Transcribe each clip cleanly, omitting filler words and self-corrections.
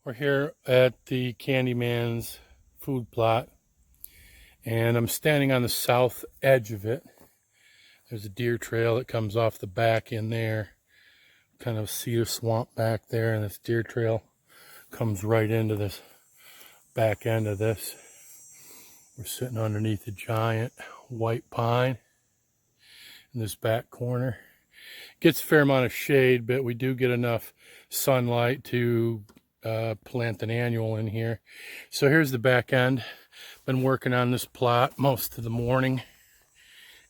We're here at the Candyman's food plot, and I'm standing on the south edge of it. There's a deer trail that comes off the back in there. Kind of cedar swamp back there, and this deer trail comes right into this back end of this. We're sitting underneath a giant white pine in this back corner. Gets a fair amount of shade, but we do get enough sunlight to plant an annual in here. So here's the back end. Been working on this plot most of the morning,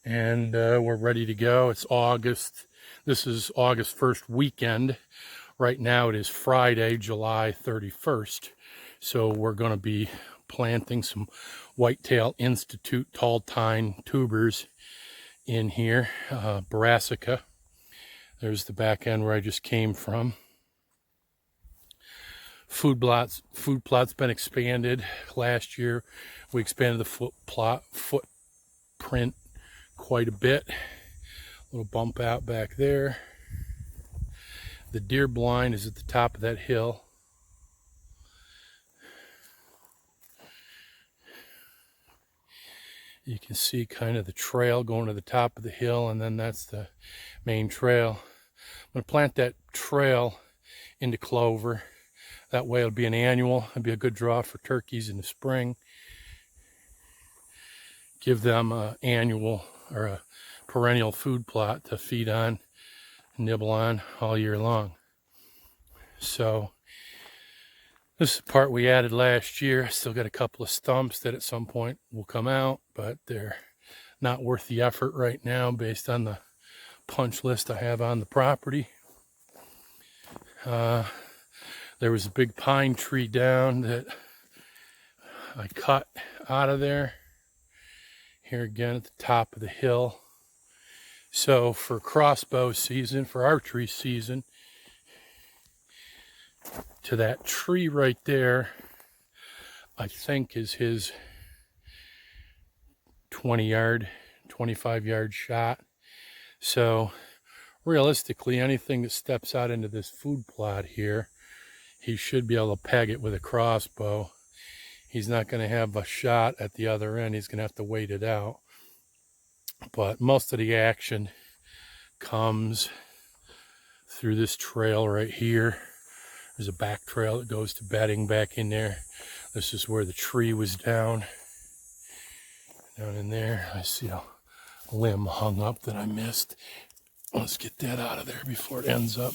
and we're ready to go. It's August. This is August 1st weekend. Right now it is Friday, July 31st. So we're going to be planting some Whitetail Institute tall tine tubers in here, brassica. There's the back end where I just came from. Food plot's been expanded. Last year we expanded the footprint quite a bit. A little bump out back there. The deer blind is at the top of that hill. You can see kind of the trail going to the top of the hill, and then that's the main trail. I'm going to plant that trail into clover. That way it'll be an annual. It'll be a good draw for turkeys in the spring. Give them an annual or a perennial food plot to feed on, nibble on all year long. So this is the part we added last year. I still got a couple of stumps that at some point will come out, but they're not worth the effort right now based on the punch list I have on the property. There was a big pine tree down that I cut out of there. Here again at the top of the hill. So for crossbow season, for archery season, to that tree right there, I think is his 20-yard, 25-yard shot. So realistically, anything that steps out into this food plot here, he should be able to peg it with a crossbow. He's not going to have a shot at the other end. He's going to have to wait it out. But most of the action comes through this trail right here. There's a back trail that goes to bedding back in there. This is where the tree was down. Down in there, I see a limb hung up that I missed. Let's get that out of there before it ends up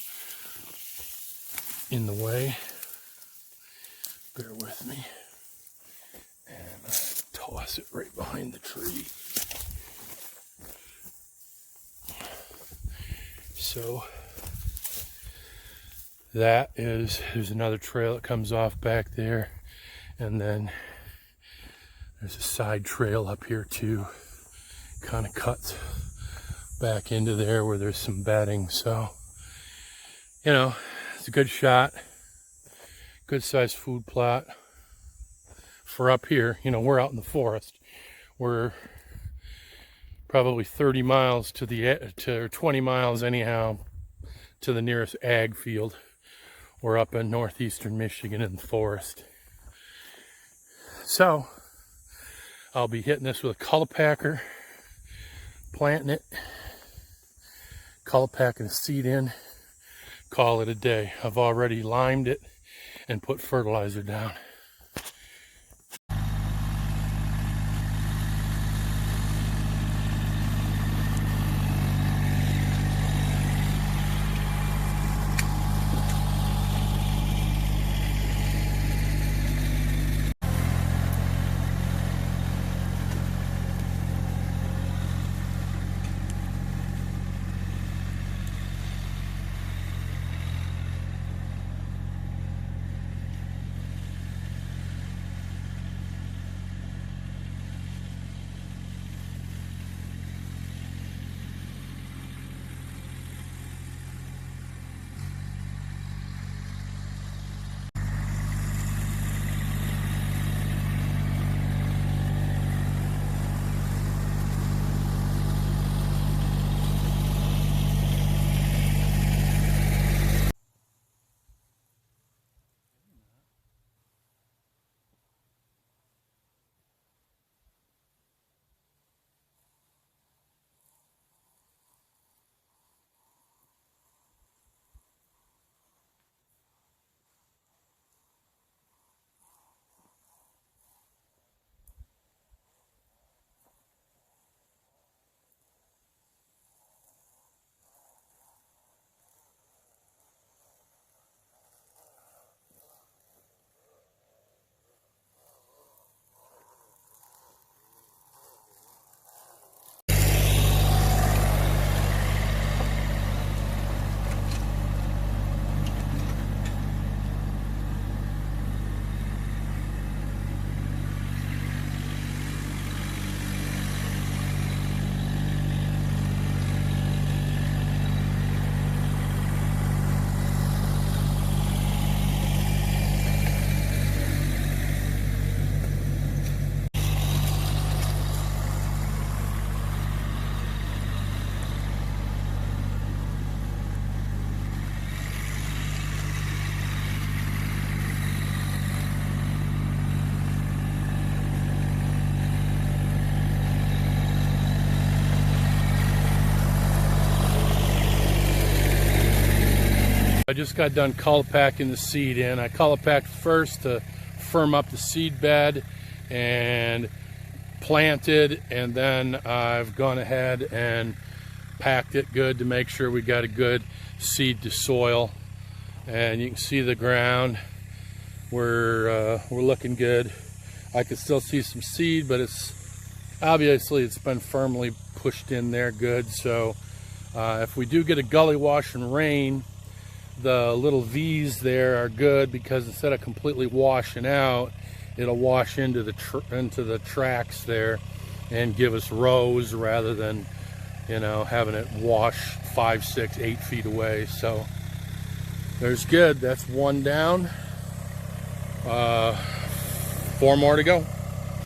in the way. Bear with me. And I toss it right behind the tree. So there's another trail that comes off back there, and then there's a side trail up here too, kind of cuts back into there where there's some bedding. So, you know, it's a good shot, good sized food plot for up here. You know, we're out in the forest. We're probably 30 miles to 20 miles anyhow to the nearest ag field. We're up in northeastern Michigan in the forest. So I'll be hitting this with a Cultipacker, planting it, Cultipacking the seed in, call it a day. I've already limed it and put fertilizer down. just got done cultipacking the seed in. I cultipacked first to firm up the seed bed and planted, and then I've gone ahead and packed it good to make sure we got a good seed to soil. And you can see the ground. We're looking good. I can still see some seed, but it's been firmly pushed in there good. So if we do get a gully wash and rain, the little V's there are good, because instead of completely washing out, it'll wash into the tracks there and give us rows rather than, you know, having it wash 5, 6, 8 feet away. So there's good. That's one down. 4 more to go.